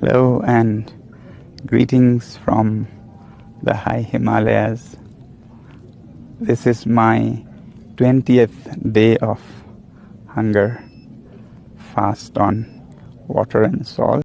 Hello and greetings from the high Himalayas. This is my 20th day of hunger fast on water and salt.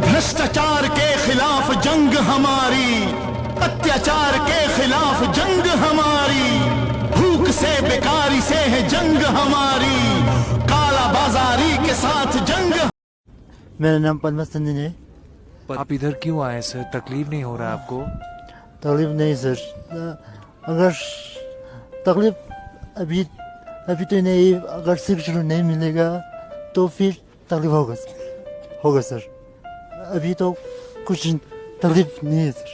भ्रष्टाचार के खिलाफ जंग हमारी, अत्याचार के खिलाफ जंग हमारी, भूख से बेकारी से है जंग हमारी, काला बाजारी के साथ जंग। मेरा नाम पद्मा संजन है। आप इधर क्यों आए सर? तकलीफ नहीं हो रहा आपको? तकलीफ नहीं सर, अगर तकलीफ अभी तो नहीं, अगर शिक्षण नहीं मिलेगा तो फिर तकलीफ होगा सर। अभी तो कुछ तकलीफ नहीं है सर।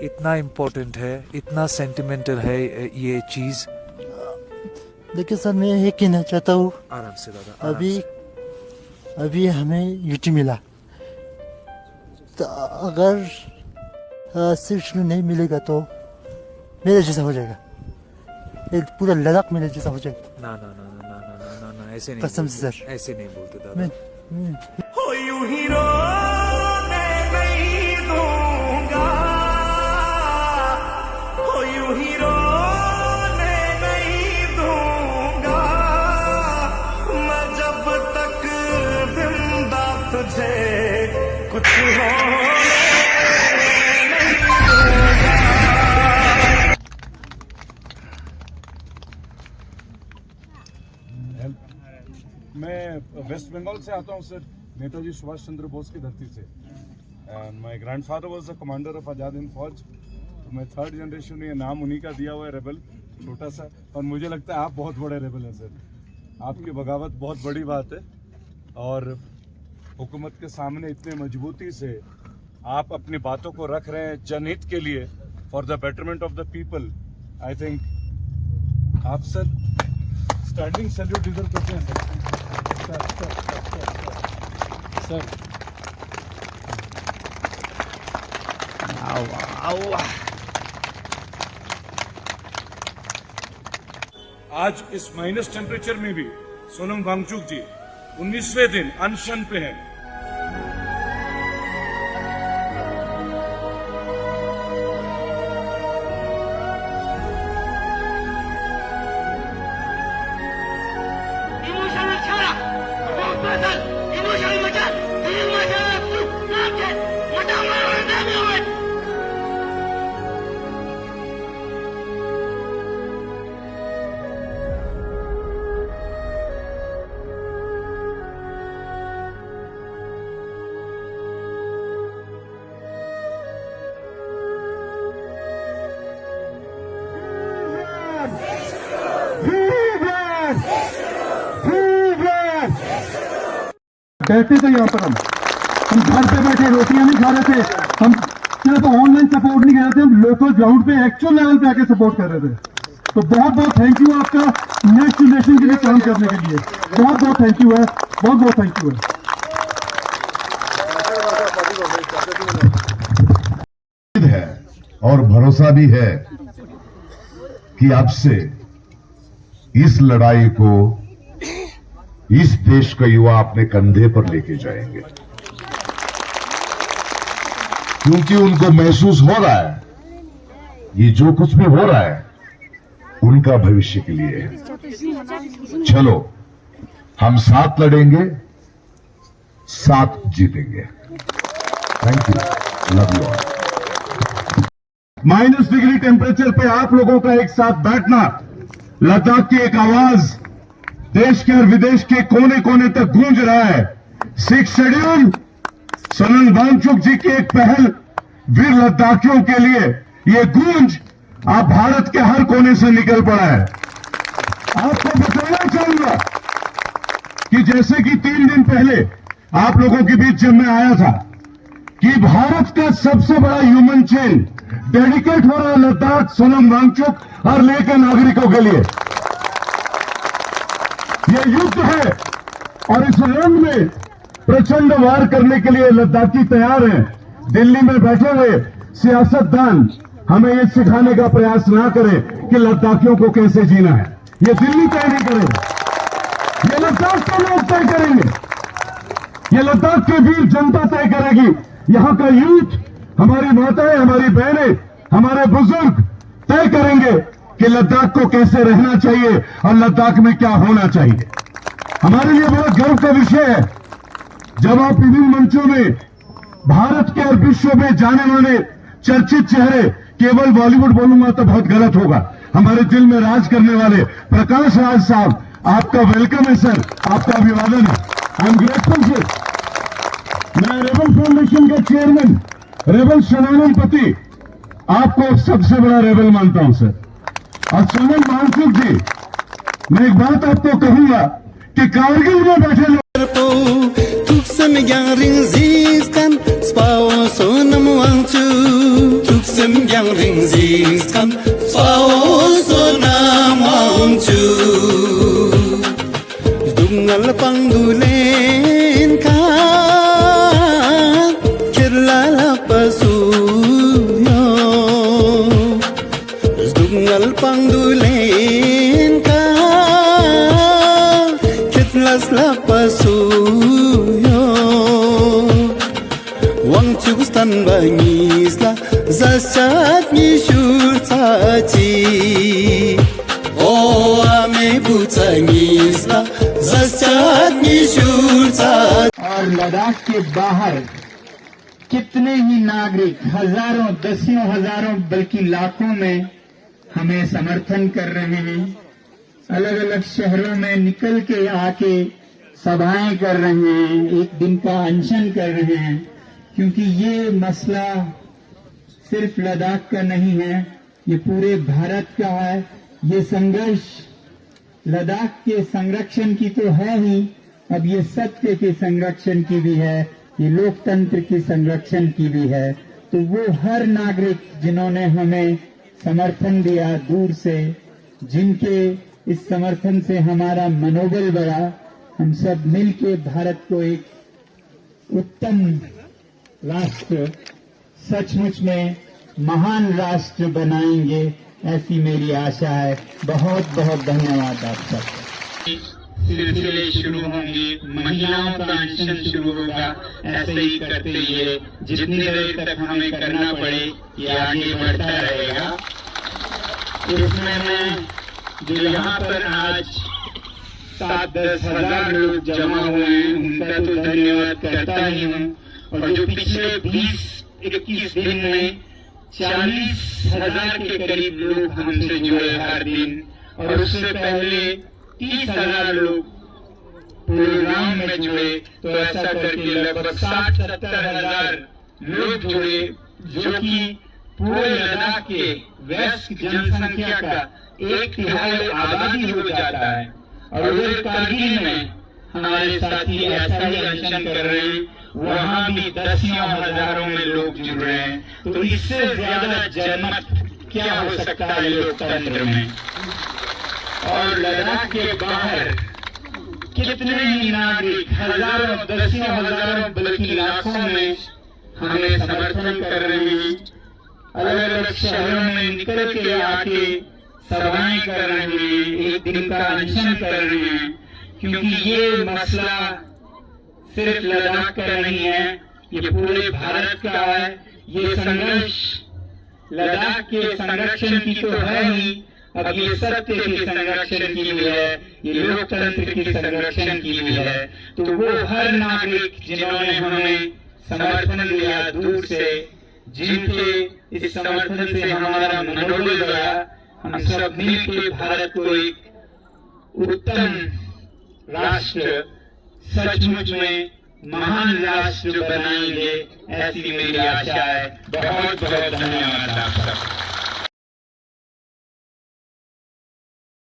इतना इम्पोर्टेंट है, इतना सेंटिमेंटल है ये चीज। देखिए सर, मैं ये कहना चाहता हूँ, आराम से दादा। अभी हमें यूटी मिला, तो अगर शिक्षण नहीं मिलेगा तो मेरे जैसा हो जाएगा, पूरा लद्दाख मेरे जैसा हो जाएगा। ना ना ना ना ना ना ना ना ऐसे नहीं, कसम से सर, ऐसे नहीं बोलते दादा। हो यूं ही रोने नहीं दूंगा, हो यूं ही रोने नहीं दूंगा, मैं जब तक जिंदा तुझे कुछ होने नहीं दूंगा। मैं वेस्ट बंगाल से आता हूँ सर, नेताजी सुभाष चंद्र बोस की धरती से। And my grandfather was the commander of Azad Hind Fauj. तो मैं थर्ड जनरेशन में, ये नाम उन्हीं का दिया हुआ है, रेबल, छोटा सा। और मुझे लगता है आप बहुत बड़े रेबल हैं सर। आपकी बगावत बहुत बड़ी बात है, और हुकूमत के सामने इतने मजबूती से आप अपनी बातों को रख रहे हैं जनहित के लिए, for the betterment of the people. I think आप सर स्टैंडिंग सैल्यूट डिजर्व करते हैं सर। सर आज इस माइनस टेम्परेचर में भी सोनम वांगचुक जी 19वें दिन अनशन पे हैं। कहते थे यहाँ पर हम घर पे बैठे रोटियां नहीं खा रहे थे, हम सिर्फ ऑनलाइन सपोर्ट नहीं कर रहे थे, हम लोकल ग्राउंड पे एक्चुअल लेवल पे आके सपोर्ट कर रहे थे। तो बहुत बहुत थैंक यू आपका, नेक्स्ट जनरेशन के लिए काम करने के लिए बहुत बहुत थैंक यू है, बहुत बहुत थैंक यू है। और भरोसा भी है कि आपसे इस लड़ाई को इस देश का युवा अपने कंधे पर लेके जाएंगे, क्योंकि उनको महसूस हो रहा है ये जो कुछ भी हो रहा है उनका भविष्य के लिए है। चलो हम साथ लड़ेंगे, साथ जीतेंगे। Thank you, love you all. -Degree temperature पे आप लोगों का एक साथ बैठना, लद्दाख की एक आवाज देश के और विदेश के कोने कोने तक गूंज रहा है। 6 शेड्यूल सोनम वांगचुक जी की एक पहल वीर लद्दाखियों के लिए, ये गूंज आप भारत के हर कोने से निकल पड़ा है। आपको बताना चाहूंगा कि जैसे कि 3 दिन पहले आप लोगों के बीच जब मैं आया था कि भारत का सबसे बड़ा ह्यूमन चेन डेडिकेट हो रहा है लद्दाख, सोनम वांगचुक और लेह के नागरिकों के लिए। यह युद्ध है और इस रण में प्रचंड वार करने के लिए लद्दाखी तैयार हैं। दिल्ली में बैठे हुए सियासतदान हमें यह सिखाने का प्रयास ना करें कि लद्दाखियों को कैसे जीना है। ये दिल्ली तय नहीं करेगा, ये लद्दाख के लोग तय करेंगे, ये लद्दाख के वीर जनता तय करेगी। यहां का यूथ, हमारी माताएं, हमारी बहनें, हमारे बुजुर्ग तय करेंगे कि लद्दाख को कैसे रहना चाहिए और लद्दाख में क्या होना चाहिए। हमारे लिए बड़ा गर्व का विषय है जब आप विभिन्न मंचों में भारत के और विश्व में जाने माने चर्चित चेहरे, केवल बॉलीवुड बोलूंगा तो बहुत गलत होगा, हमारे दिल में राज करने वाले प्रकाश राज साहब, आपका वेलकम है सर, आपका अभिवादन है। I am grateful sir. मैं रेबल फाउंडेशन का चेयरमैन रेबल शनानंदपति आपको सबसे बड़ा रेबल मानता हूं सर। और सोनम वांगचुक जी, मैं एक बात आपको कहूंगा कि कारगिल में बैठे लोग Tuksem yang ring ziskan spao sonam wangchu Tuksem yang ring ziskan spao sonam wangchu Dungal pangdulen ka kirlala pasuyo Dungal pangdulen ka kitlasla pasuyo Wangchuk stan bangisla zasat ni shurtachi O ame butangisla zasat ni shurtachi और लद्दाख के बाहर कितने ही नागरिक, हजारों, दसियों हजारों बल्कि लाखों में हमें समर्थन कर रहे हैं। अलग अलग शहरों में निकल के आके सभाएं कर रहे हैं, एक दिन का अनशन कर रहे हैं, क्योंकि ये मसला सिर्फ लद्दाख का नहीं है, ये पूरे भारत का है। ये संघर्ष लद्दाख के संरक्षण की तो है ही, अब ये सत्य के संरक्षण की भी है, ये लोकतंत्र की संरक्षण की भी है। तो वो हर नागरिक जिन्होंने हमें समर्थन दिया दूर से, जिनके इस समर्थन से हमारा मनोबल बढ़ा, हम सब मिलके भारत को एक उत्तम राष्ट्र, सचमुच में महान राष्ट्र बनाएंगे, ऐसी मेरी आशा है। बहुत बहुत धन्यवाद आप सबका। सिलसिले शुरू होंगे, महिलाओं का अनशन शुरू होगा, ऐसे ही करते ये जितनी देर तक हमें करना पड़े ये आगे बढ़ता रहेगा। इसमें मैं जो यहाँ पर आज 7-10 हजार लोग जमा हुए हैं उनका तो धन्यवाद करता ही हूँ, और जो पिछले 20-21 दिन में 40,000 के करीब लोग हमसे जुड़े हर दिन, और उससे पहले 30,000 लोग प्रोग्राम में जुड़े, तो ऐसा करके लगभग 60-70 हजार लोग जुड़े, जो कि पूरे लद्दाख के वयस्क जनसंख्या का 1/3 आबादी हो जाता है। और उधर कारगिल में हमारे साथी ऐसा ही अनशन कर रहे हैं, वहाँ भी दसियों हजारों में लोग जुड़ रहे हैं। तो इससे ज्यादा जनमत क्या हो सकता है लोकतंत्र में। और लद्दाख के बाहर कितने ही नागरिक, हजारों, दसियों हजारों बल्कि लाखों में हमें समर्थन कर रहे हैं। अलग अलग शहरों में निकल के आके सभाएं कर रहे हैं, एक दिन का अनशन कर रहे हैं, क्योंकि ये मसला सिर्फ लद्दाख का नहीं है, ये पूरे भारत का है। ये संघर्ष लद्दाख के संरक्षण की तो है ही, अब ये सत्य के संरक्षण की भी है, ये लोकतंत्र के संरक्षण की भी है। तो वो हर नागरिक जिन्होंने हमें समर्थन दिया दूर से, जिनके इस समर्थन से हमारा मनोबल बढ़ा। हम सब मिलकर भारत को एक उत्तम राष्ट्र, सचमुच में महान राष्ट्र बनाएंगे, ऐसी मेरी आशा है। बहुत बहुत धन्यवाद आप सबका।